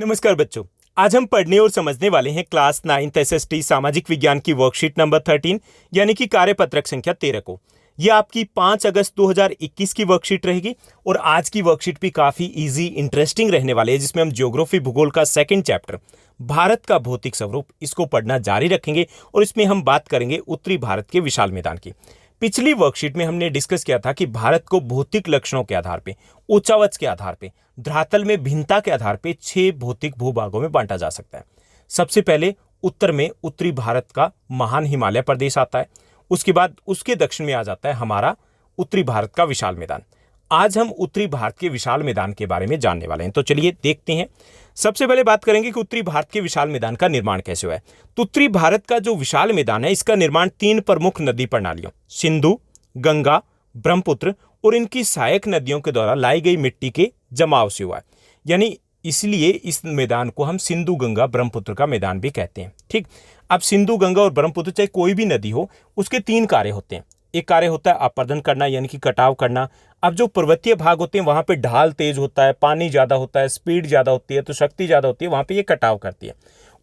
नमस्कार बच्चों। आज हम पढ़ने और समझने वाले हैं क्लास 9th एसएसटी सामाजिक विज्ञान की वर्कशीट नंबर 13 यानी कि कार्यपत्रक संख्या 13 को। यह आपकी 5 अगस्त 2021 की वर्कशीट रहेगी और आज की वर्कशीट भी काफी इजी इंटरेस्टिंग रहने वाली है, जिसमें हम ज्योग्राफी भूगोल का सेकंड चैप्टर भारत का भौतिक स्वरूप इसको पढ़ना जारी रखेंगे और इसमें हम बात करेंगे उत्तरी भारत के विशाल मैदान की। पिछली वर्कशीट में हमने डिस्कस किया था कि भारत को भौतिक लक्षणों के आधार पे, उच्चावच के आधार पे, धरातल में भिन्नता के आधार पे 6 भौतिक भूभागों में बांटा जा सकता है। सबसे पहले उत्तर में उत्तरी भारत का महान हिमालय प्रदेश आता है। उसके बाद उसके दक्षिण में आ जाता है हमारा उत्तरी भारत का विशाल मैदान। आज हम उत्तरी भारत के विशाल मैदान के बारे में जानने वाले हैं, तो चलिए देखते हैं। सबसे पहले बात करेंगे कि उत्तरी भारत के विशाल मैदान का निर्माण कैसे हुआ है। तो उत्तरी भारत का जो विशाल मैदान है, इसका निर्माण 3 प्रमुख नदी प्रणालियों सिंधु, गंगा, ब्रह्मपुत्र और इनकी सहायक नदियों के द्वारा लाई गई मिट्टी के जमाव से हुआ है। यानी इसलिए इस मैदान को हम सिंधु, गंगा, ब्रह्मपुत्र का मैदान भी कहते हैं। ठीक, अब सिंधु, गंगा और ब्रह्मपुत्र चाहे कोई भी नदी हो, उसके 3 कार्य होते हैं। एक कार्य होता है अपरदन करना यानी कि कटाव करना। अब जो पर्वतीय भाग होते हैं वहां पे ढाल तेज होता है, पानी ज्यादा होता है, स्पीड ज्यादा होती है, तो शक्ति ज्यादा होती है, वहां पे ये कटाव करती है।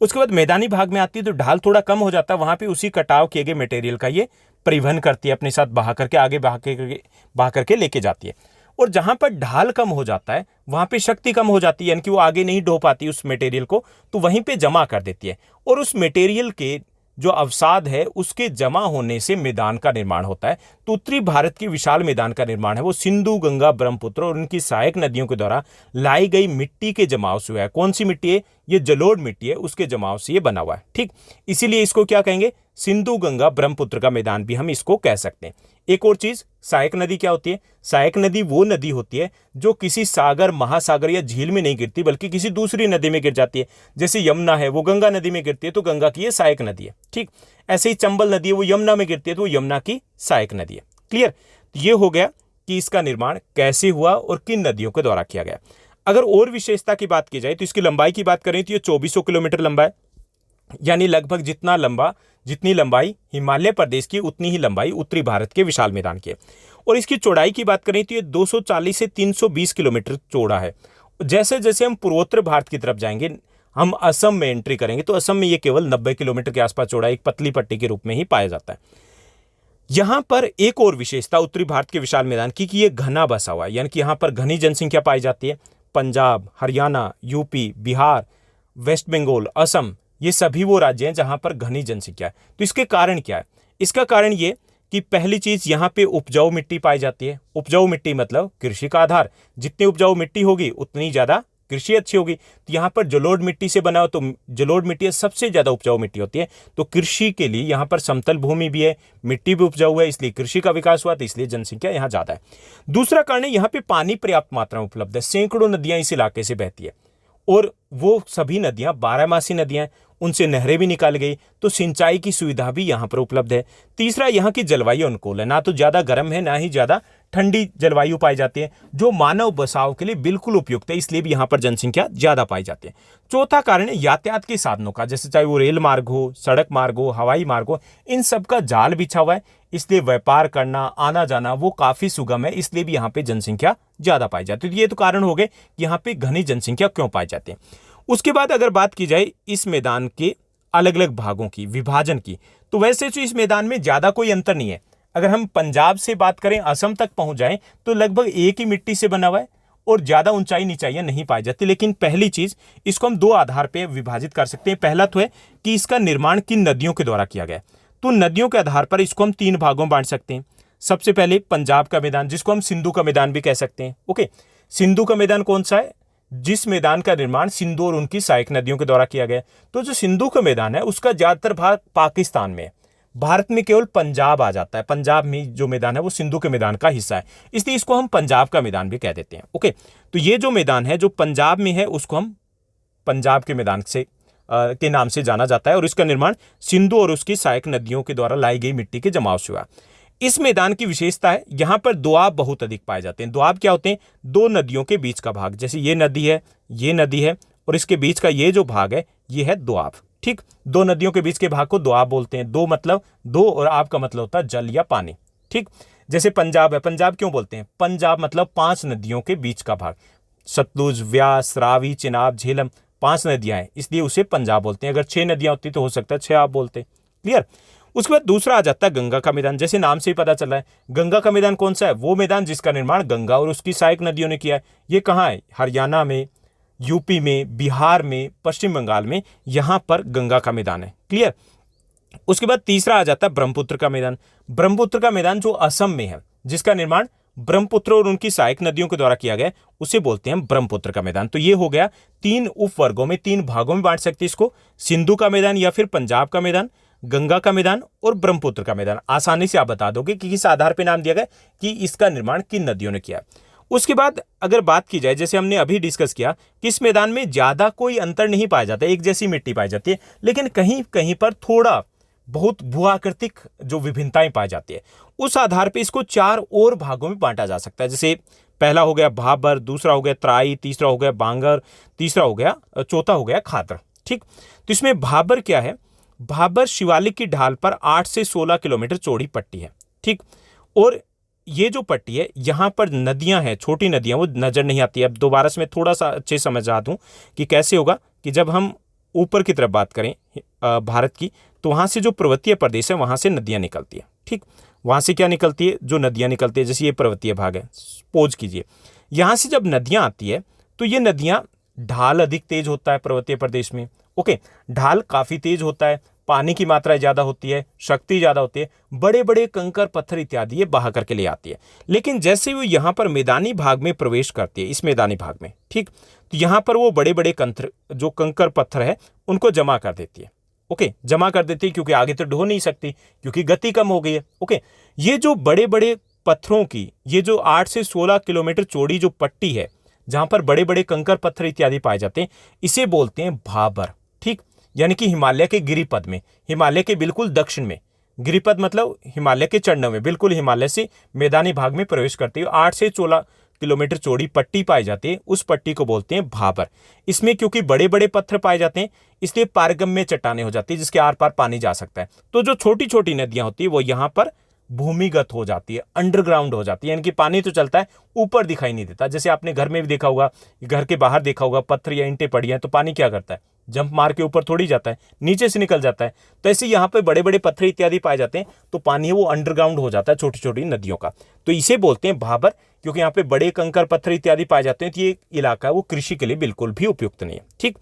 उसके बाद मैदानी भाग में आती है तो ढाल थोड़ा कम हो जाता है, वहां पे उसी कटाव किए गए मटेरियल का ये परिवहन करती है, अपने साथ बहा करके आगे बहा करके लेके जाती है। और जहां पर ढाल कम हो जाता है वहां पे शक्ति कम हो जाती है, यानी कि वो आगे नहीं ढो पाती उस मटेरियल को, तो वहीं पे जमा कर देती है और उस मटेरियल के जो अवसाद है उसके जमा होने से मैदान का निर्माण होता है। तो उत्तरी भारत की विशाल मैदान का निर्माण है वो सिंधु, गंगा, ब्रह्मपुत्र और उनकी सहायक नदियों के द्वारा लाई गई मिट्टी के जमाव से हुआ है। कौन सी मिट्टी है? ये जलोढ़ मिट्टी है, उसके जमाव से ये बना हुआ है। ठीक, इसीलिए इसको क्या कहेंगे? सिंधु, गंगा, ब्रह्मपुत्र का मैदान भी हम इसको कह सकते हैं। एक और चीज, सहायक नदी क्या होती है? सहायक नदी वो नदी होती है जो किसी सागर, महासागर या झील में नहीं गिरती बल्कि किसी दूसरी नदी में गिर जाती है। जैसे यमुना है वो गंगा नदी में गिरती है तो गंगा की ये सहायक नदी है। ठीक, ऐसे ही चंबल नदी है वो यमुना में गिरती है तो वो यमुना की सहायक नदी है। क्लियर? ये हो गया कि इसका निर्माण कैसे हुआ और किन नदियों के द्वारा किया गया। अगर और विशेषता की बात की जाए तो इसकी लंबाई की बात करें तो ये 2400 किलोमीटर लंबा है, यानी लगभग जितनी लंबाई हिमालय प्रदेश की उतनी ही लंबाई उत्तरी भारत के विशाल मैदान की है। और इसकी चौड़ाई की बात करें तो ये 240 से 320 किलोमीटर चौड़ा है। जैसे जैसे हम पूर्वोत्तर भारत की तरफ जाएंगे, हम असम में एंट्री करेंगे तो असम में ये केवल 90 किलोमीटर के आसपास चौड़ा एक पतली पट्टी के रूप में ही पाया जाता है। यहां पर एक और विशेषता उत्तरी भारत के विशाल मैदान की कि ये घना बसा हुआ है, यानी कि यहां पर घनी जनसंख्या पाई जाती है। पंजाब, हरियाणा, यूपी, बिहार, वेस्ट बंगाल, असम, ये सभी वो राज्य हैं जहां पर घनी जनसंख्या है। तो इसके कारण क्या है? इसका कारण ये कि पहली चीज यहाँ पे उपजाऊ मिट्टी पाई जाती है। उपजाऊ मिट्टी मतलब कृषि का आधार। जितनी उपजाऊ मिट्टी होगी उतनी ज्यादा कृषि अच्छी होगी। तो यहाँ पर जलोढ़ मिट्टी से बना हो तो जलोढ़ मिट्टी सबसे ज्यादा उपजाऊ मिट्टी होती है। तो कृषि के लिए यहाँ पर समतल भूमि भी है, मिट्टी भी उपजाऊ है, इसलिए कृषि का विकास हुआ, तो इसलिए जनसंख्या यहाँ ज्यादा है। दूसरा कारण है यहाँ पे पानी पर्याप्त मात्रा में उपलब्ध है। सैकड़ों नदियां इस इलाके से बहती है और वो सभी नदियां बारहमासी नदियां हैं, उनसे नहरें भी निकाल गई, तो सिंचाई की सुविधा भी यहाँ पर उपलब्ध है। तीसरा, यहाँ की जलवायु अनुकूल है, ना तो ज्यादा गर्म है ना ही ज्यादा ठंडी जलवायु पाई जाती है, जो मानव बसाव के लिए बिल्कुल उपयुक्त है, इसलिए भी यहाँ पर जनसंख्या ज्यादा पाई जाती है। चौथा कारण है यातायात के साधनों का, जैसे चाहे वो रेल मार्ग हो, सड़क मार्ग हो, हवाई मार्ग हो, इन सब का जाल बिछा हुआ है, इसलिए व्यापार करना, आना जाना वो काफी सुगम है, इसलिए भी यहाँ पे जनसंख्या ज्यादा पाई जाती है। तो ये तो कारण हो गए कि यहाँ पे घनी जनसंख्या क्यों पाई जाती है। उसके बाद अगर बात की जाए इस मैदान के अलग अलग भागों की, विभाजन की, तो वैसे तो इस मैदान में ज्यादा कोई अंतर नहीं है। अगर हम पंजाब से बात करें, असम तक पहुंच जाएं तो लगभग एक ही मिट्टी से बना हुआ है और ज्यादा ऊंचाई नीचाइयां नहीं पाई जाती। लेकिन पहली चीज, इसको हम 2 आधार पर विभाजित कर सकते हैं। पहला तो है कि इसका निर्माण किन नदियों के द्वारा किया गया, तो नदियों के आधार पर इसको हम 3 भागों में बांट सकते हैं। सबसे पहले पंजाब का मैदान, जिसको हम सिंधु का मैदान भी कह सकते हैं। ओके, सिंधु का मैदान कौन सा है? जिस मैदान का निर्माण सिंधु और उनकी सहायक नदियों के द्वारा किया गया। तो जो सिंधु का मैदान है उसका ज्यादातर भाग पाकिस्तान में है, भारत में केवल पंजाब आ जाता है। पंजाब में जो मैदान है वो सिंधु के मैदान का हिस्सा है, इसलिए इसको हम पंजाब का मैदान भी कह देते हैं। ओके, तो ये जो मैदान है जो पंजाब में है उसको हम पंजाब के मैदान के नाम से जाना जाता है और इसका निर्माण सिंधु और उसकी सहायक नदियों के द्वारा लाई गई मिट्टी के जमाव से हुआ। इस मैदान की विशेषता है यहाँ पर दोआब बहुत अधिक पाए जाते हैं। दोआब क्या होते हैं? 2 नदियों के बीच का भाग, जैसे ये नदी है और इसके बीच का ये जो भाग है ये है दोआब। ठीक, 2 नदियों के बीच के भाग को दोआब बोलते हैं। दो मतलब 2 और आब का मतलब होता है जल या पानी। ठीक, जैसे पंजाब है, पंजाब क्यों बोलते हैं? पंजाब मतलब 5 नदियों के बीच का भाग। सतलुज, व्यास, रावी, चिनाब, झेलम 5 नदियां हैं इसलिए उसे पंजाब बोलते हैं। अगर 6 नदियां होती तो हो सकता है 6 आप बोलते। क्लियर। उसके बाद दूसरा आ जाता है गंगा का मैदान। जैसे नाम से ही पता चल रहा है, गंगा का मैदान कौन सा है? वो मैदान जिसका निर्माण गंगा और उसकी सहायक नदियों ने किया है। ये कहाँ है? हरियाणा में, यूपी में, बिहार में, पश्चिम बंगाल में, यहां पर गंगा का मैदान है। क्लियर। उसके बाद तीसरा आ जाता है ब्रह्मपुत्र का मैदान। ब्रह्मपुत्र का मैदान जो असम में है, जिसका निर्माण ब्रह्मपुत्र और उनकी सहायक नदियों के द्वारा किया गया, उसे बोलते हैं ब्रह्मपुत्र का मैदान। तो ये हो गया 3 उपवर्गों में, 3 भागों में बांट सकते हैं इसको, सिंधु का मैदान या फिर पंजाब का मैदान, गंगा का मैदान और ब्रह्मपुत्र का मैदान। आसानी से आप बता दोगे कि किस आधार पर नाम दिया गया कि इसका निर्माण किन नदियों ने किया। उसके बाद अगर बात की जाए, जैसे हमने अभी डिस्कस किया कि इस मैदान में ज्यादा कोई अंतर नहीं पाया जाता, एक जैसी मिट्टी पाई जाती है, लेकिन कहीं कहीं पर थोड़ा बहुत भूआकृतिक जो विभिन्नताएं पाई जाती है, उस आधार पे इसको 4 और भागों में बांटा जा सकता है। जैसे पहला हो गया भाबर, दूसरा हो गया तराई, तीसरा हो गया बांगर, तीसरा हो गया, चौथा हो गया खादर। ठीक। तो इसमें भाबर क्या है? भाबर शिवालिक की ढाल पर 8 से 16 किलोमीटर चौड़ी पट्टी है। ठीक। और ये जो पट्टी है, यहां पर नदियां हैं, छोटी नदियां, वो नजर नहीं आती है। अब दोबारा से मैं थोड़ा सा अच्छे समझा दूं कि कैसे होगा कि जब हम ऊपर की तरफ बात करें भारत की, तो वहां से जो पर्वतीय प्रदेश है वहां से नदियां निकलती है। ठीक। वहां से क्या निकलती है? जो नदियां निकलती है, जैसे ये पर्वतीय भाग है, सपोज कीजिए यहां से जब नदियां आती है तो ये नदियां, ढाल अधिक तेज होता है पर्वतीय प्रदेश में। ओके, ढाल काफी तेज होता है, पानी की मात्रा ज्यादा होती है, शक्ति ज्यादा होती है, बड़े बड़े कंकर पत्थर इत्यादि ये बहा करके ले आती है। लेकिन जैसे वो यहाँ पर मैदानी भाग में प्रवेश करती है, इस मैदानी भाग में, ठीक, तो यहाँ पर वो बड़े बड़े जो कंकर पत्थर है उनको जमा कर देती है। ओके, जमा कर देती है क्योंकि आगे तो ढो नहीं सकती, क्योंकि गति कम हो गई है। ओके, ये जो बड़े बड़े पत्थरों की, ये जो 8 से 16 किलोमीटर चौड़ी जो पट्टी है, जहां पर बड़े बड़े कंकर पत्थर इत्यादि पाए जाते हैं, इसे बोलते हैं भाबर। ठीक, यानी कि हिमालय के गिरिपद में, हिमालय के बिल्कुल दक्षिण में, गिरिपद मतलब हिमालय के चरणों में, बिल्कुल हिमालय से मैदानी भाग में प्रवेश करती है 8 से 16 किलोमीटर चौड़ी पट्टी पाई जाती है, उस पट्टी को बोलते हैं भाबर। इसमें क्योंकि बड़े बड़े पत्थर पाए जाते हैं, इसलिए पारगम्य चट्टानें हो जाती है, जिसके आर पार पानी जा सकता है। तो जो छोटी छोटी नदियां होती है वो यहाँ पर भूमिगत हो जाती है, अंडरग्राउंड हो जाती है, यानी कि पानी तो चलता है, ऊपर दिखाई नहीं देता। जैसे आपने घर में भी देखा होगा, घर के बाहर देखा होगा, पत्थर या ईंटें पड़ी हैं तो पानी क्या करता है? जंप मार के ऊपर थोड़ी जाता है, नीचे से निकल जाता है। तो ऐसे यहाँ पे बड़े बड़े पत्थर इत्यादि पाए जाते हैं, तो पानी है वो अंडरग्राउंड हो जाता है छोटी छोटी नदियों का। तो इसे बोलते हैं भाबर, क्योंकि यहाँ पे बड़े कंकर पत्थर इत्यादि पाए जाते हैं। तो ये इलाका है वो कृषि के लिए बिल्कुल भी उपयुक्त नहीं है। ठीक,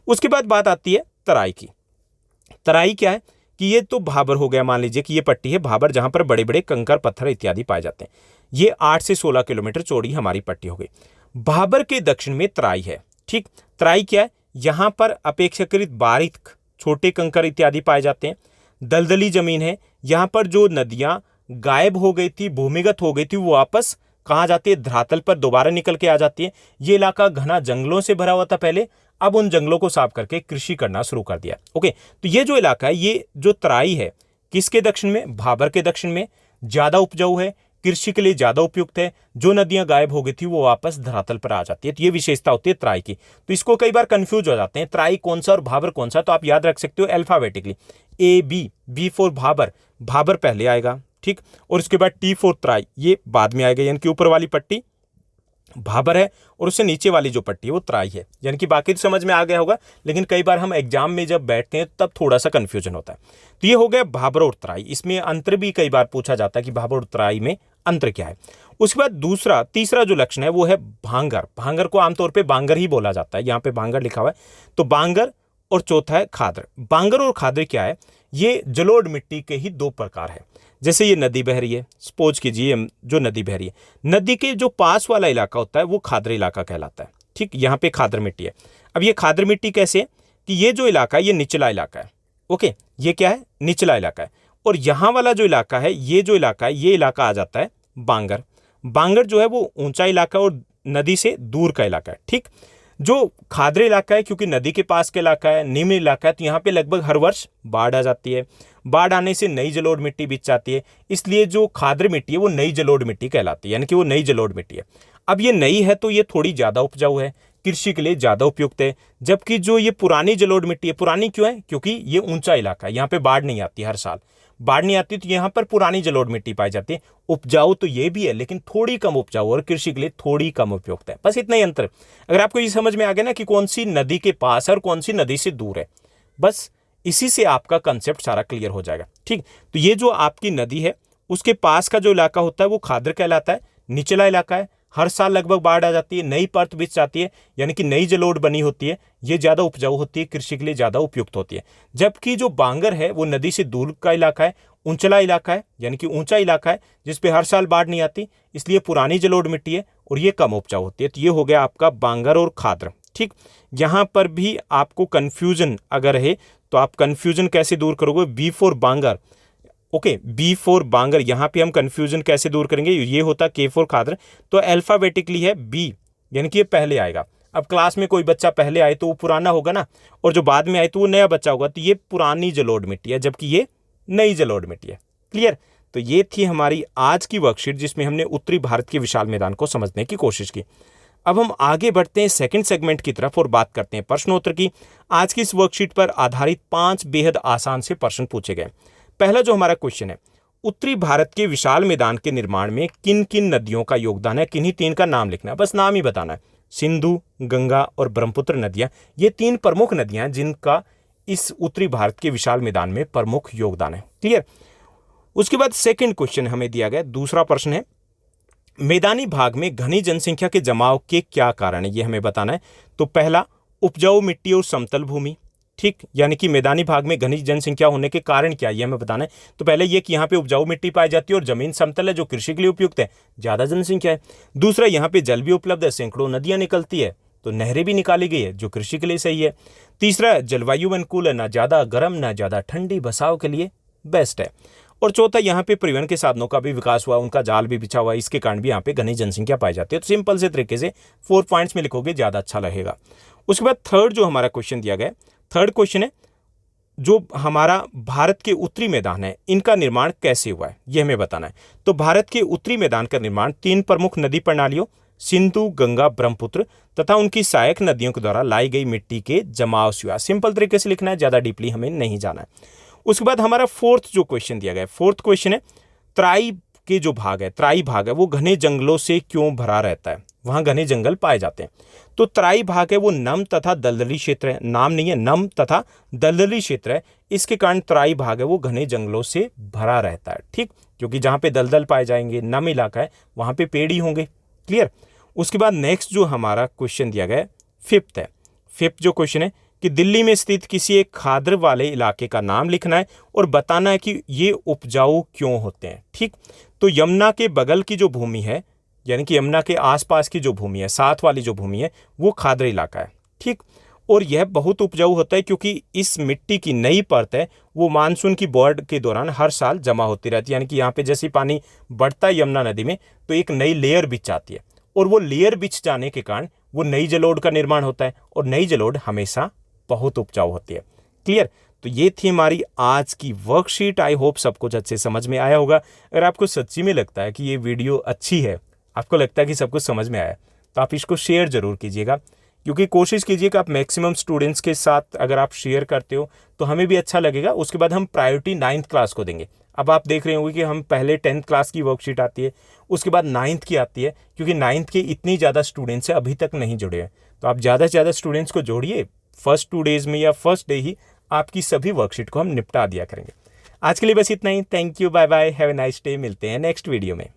उसके बाद बात आती है तराई की। तराई क्या है कि ये तो भाबर हो गया, मान लीजिए कि ये पट्टी है भाबर, जहां पर बड़े बड़े कंकर पत्थर इत्यादि पाए जाते हैं। ये 8 से 16 किलोमीटर चौड़ी हमारी पट्टी हो गई। भाबर के दक्षिण में तराई है। ठीक, तराई क्या है? यहां पर अपेक्षाकृत बारीक छोटे कंकर इत्यादि पाए जाते हैं, दलदली जमीन है। यहां पर जो नदियां गायब हो गई थी, भूमिगत हो गई थी, वो वापस कहाँ जाती है? धरातल पर दोबारा निकल के आ जाती है। ये इलाका घना जंगलों से भरा हुआ था पहले, अब उन जंगलों को साफ करके कृषि करना शुरू कर दिया। ओके, तो ये जो इलाका है, ये जो तराई है, किसके दक्षिण में? भाबर के दक्षिण में, ज्यादा उपजाऊ है, कृषि के लिए ज्यादा उपयुक्त है। जो नदियां गायब हो गई थी वो वापस धरातल पर आ जाती है। तो ये विशेषता होती है तराई की। तो इसको कई बार कंफ्यूज हो जाते हैं, तराई कौन सा और भाबर कौन सा। तो आप याद रख सकते हो alphabetically, AB, B for Bhabar, Bhabar पहले आएगा, ठीक, और उसके बाद T फॉर तराई, ये बाद में आएगा। यानी कि ऊपर वाली पट्टी भाबर है और उससे नीचे वाली जो पट्टी है वो तराई है। यानी कि बाकी तो समझ में आ गया होगा, लेकिन कई बार हम एग्जाम में जब बैठते हैं तब थोड़ा सा कंफ्यूजन होता है। तो ये हो गया भाबर और तराई। इसमें अंतर भी कई बार पूछा जाता है कि भाबर और तराई में अंतर क्या है। उसके बाद तीसरा जो लक्षण है वो है भांगर। भांगर को आमतौर पर बांगर ही बोला जाता है, यहाँ पे भांगर लिखा हुआ है, तो बांगर। और चौथा है खादर। बांगर और खादर क्या है? ये जलोढ़ मिट्टी के ही 2 प्रकार है। जैसे ये नदी बह रही है, सपोज कीजिए जो नदी बह रही है, नदी के जो पास वाला इलाका होता है वो खादर इलाका कहलाता है। ठीक, यहाँ पे खादर मिट्टी है। अब ये खादर मिट्टी कैसे है कि ये जो इलाका है ये निचला इलाका है। ओके, ये क्या है? निचला इलाका है। और यहाँ वाला जो इलाका है, ये जो इलाका है, ये इलाका आ जाता है बांगर। बांगर जो है वो ऊंचा इलाका और नदी से दूर का इलाका है। ठीक, जो खादर इलाका है, क्योंकि नदी के पास का इलाका है, निम्न इलाका है, तो यहाँ पे लगभग हर वर्ष बाढ़ आ जाती है। बाढ़ आने से नई जलोढ़ मिट्टी बिछ जाती है, इसलिए जो खादर मिट्टी है वो नई जलोढ़ मिट्टी कहलाती है, यानी कि वो नई जलोढ़ मिट्टी है। अब ये नई है तो ये थोड़ी ज़्यादा उपजाऊ है, कृषि के लिए ज़्यादा उपयुक्त है। जबकि जो ये पुरानी जलोढ़ मिट्टी है, पुरानी क्यों है? क्योंकि ये ऊंचा इलाका है, यहाँ पे बाढ़ नहीं आती हर साल। बाढ़ नहीं आती तो यहाँ पर पुरानी जलोढ़ मिट्टी पाई जाती है। उपजाऊ तो ये भी है लेकिन थोड़ी कम उपजाऊ और कृषि के लिए थोड़ी कम उपयुक्त है। बस इतना ही अंतर। अगर आपको ये समझ में आ गया ना कि कौन सी नदी के पास है और कौन सी नदी से दूर है, बस इसी से आपका कंसेप्ट सारा क्लियर हो जाएगा। ठीक, तो ये जो आपकी नदी है उसके पास का जो इलाका होता है वो खाद्र कहलाता है, निचला इलाका है, हर साल लगभग बाढ़ आ जाती है, नई परत बिछ जाती है यानी कि नई जलोढ़ बनी होती है, ये ज़्यादा उपजाऊ होती है, कृषि के लिए ज़्यादा उपयुक्त होती है। जबकि जो बांगर है वो नदी से दूर का इलाका है, ऊंचला इलाका है यानी कि ऊंचा इलाका है जिसपे हर साल बाढ़ नहीं आती, इसलिए पुरानी जलोढ़ मिट्टी है और ये कम उपजाऊ होती है। तो ये हो गया आपका बांगर और खाद्र। ठीक, यहाँ पर भी आपको कन्फ्यूजन अगर है तो आप कन्फ्यूजन कैसे दूर करोगे, B for Bangar, okay, B for Bangar, यहाँ पे हम कंफ्यूजन कैसे दूर करेंगे, ये होता के फॉर खाद्र, तो अल्फाबेटिकली है बी यानी कि ये पहले आएगा। अब क्लास में कोई बच्चा पहले आए तो वो पुराना होगा ना, और जो बाद में आए तो वो नया बच्चा होगा, तो ये पुरानी जलोढ़ मिट्टी है जबकि ये नई जलोढ़ मिट्टी है। क्लियर? तो ये थी हमारी आज की वर्कशीट जिसमें हमने उत्तरी भारत के विशाल मैदान को समझने की कोशिश की। अब हम आगे बढ़ते हैं सेकंड सेगमेंट की तरफ और बात करते हैं प्रश्नोत्तर की। आज की इस वर्कशीट पर आधारित 5 बेहद आसान से प्रश्न पूछे गए। पहला जो हमारा क्वेश्चन है, उत्तरी भारत के विशाल मैदान के निर्माण में किन किन नदियों का योगदान है, किन्हीं 3 का नाम लिखना है, बस नाम ही बताना है। सिंधु, गंगा और ब्रह्मपुत्र नदियां, ये 3 प्रमुख नदियां हैं जिनका इस उत्तरी भारत के विशाल मैदान में प्रमुख योगदान है। क्लियर? उसके बाद सेकंड क्वेश्चन हमें दिया गया, दूसरा प्रश्न है, मैदानी भाग में घनी जनसंख्या के जमाव के क्या कारण है, ये हमें बताना है। तो पहला, उपजाऊ मिट्टी और समतल भूमि। ठीक, यानी कि मैदानी भाग में घनी जनसंख्या होने के कारण क्या, ये हमें बताना है। तो पहले ये कि यहाँ पे उपजाऊ मिट्टी पाई जाती है और जमीन समतल है जो कृषि के लिए उपयुक्त है, ज्यादा जनसंख्या है। दूसरा, यहाँ पे जल भी उपलब्ध है, सैकड़ों नदियां निकलती है, तो नहरें भी निकाली गई है जो कृषि के लिए सही है। तीसरा, जलवायु अनुकूल है, ना ज्यादा गर्म ना ज्यादा ठंडी, बसाव के लिए बेस्ट है। और चौथा, यहाँ पे परिवहन के साधनों का भी विकास हुआ, उनका जाल भी बिछा हुआ है, इसके कारण भी यहाँ पे घनी जनसंख्या पाई जाती है। तो सिंपल से तरीके से 4 पॉइंट्स में लिखोगे ज्यादा अच्छा लगेगा। उसके बाद थर्ड जो हमारा क्वेश्चन दिया गया, थर्ड क्वेश्चन है, जो हमारा भारत के उत्तरी मैदान है इनका निर्माण कैसे हुआ है, यह हमें बताना है। तो भारत के उत्तरी मैदान का निर्माण 3 प्रमुख नदी प्रणालियों सिंधु, गंगा, ब्रह्मपुत्र तथा उनकी सहायक नदियों के द्वारा लाई गई मिट्टी के जमाव से हुआ। सिंपल तरीके से लिखना है, ज्यादा डीपली हमें नहीं जाना है। उसके बाद हमारा फोर्थ जो क्वेश्चन दिया गया है, फोर्थ क्वेश्चन है, तराई के जो भाग है, तराई भाग है वो घने जंगलों से क्यों भरा रहता है, वहां घने जंगल पाए जाते हैं। तो तराई भाग है वो नम तथा दलदली क्षेत्र है, नाम नहीं है, नम तथा दलदली क्षेत्र है, इसके कारण तराई भाग है वो घने जंगलों से भरा रहता है। ठीक, क्योंकि जहां पे दलदल पाए जाएंगे, नम इलाका है, वहां पे पेड़ ही होंगे। क्लियर? उसके बाद नेक्स्ट जो हमारा क्वेश्चन दिया गया है, फिफ्थ है। फिफ्थ जो क्वेश्चन है कि दिल्ली में स्थित किसी एक खाद्र वाले इलाके का नाम लिखना है और बताना है कि ये उपजाऊ क्यों होते हैं। ठीक, तो यमुना के बगल की जो भूमि है यानी कि यमुना के आसपास की जो भूमि है, साथ वाली जो भूमि है, वो खाद्र इलाका है। ठीक, और यह बहुत उपजाऊ होता है क्योंकि इस मिट्टी की नई परत है वो मानसून की बाढ़ के दौरान हर साल जमा होती रहती है। यानी कि यहाँ पे जैसे पानी बढ़ता है यमुना नदी में तो एक नई लेयर बिछ जाती है, और वो लेयर बिछ जाने के कारण वो नई जलोढ़ का निर्माण होता है, और नई जलोढ़ हमेशा बहुत उपजाऊ होती है। क्लियर? तो ये थी हमारी आज की वर्कशीट। आई होप सब कुछ अच्छे समझ में आया होगा। अगर आपको सच्ची में लगता है कि ये वीडियो अच्छी है, आपको लगता है कि सब कुछ समझ में आया, तो आप इसको शेयर जरूर कीजिएगा, क्योंकि कोशिश कीजिए कि आप मैक्सिमम स्टूडेंट्स के साथ अगर आप शेयर करते हो तो हमें भी अच्छा लगेगा। उसके बाद हम प्रायोरिटी 9th क्लास को देंगे। अब आप देख रहे होंगे कि हम पहले 10th क्लास की वर्कशीट आती है, उसके बाद 9th की आती है, क्योंकि 9th के इतनी ज़्यादा स्टूडेंट्स अभी तक नहीं जुड़े हैं। तो आप ज़्यादा से ज़्यादा स्टूडेंट्स को जोड़िए, फर्स्ट 2 डेज में या फर्स्ट डे ही आपकी सभी वर्कशीट को हम निपटा दिया करेंगे। आज के लिए बस इतना ही। Thank you, bye bye, have a nice day. मिलते हैं नेक्स्ट वीडियो में।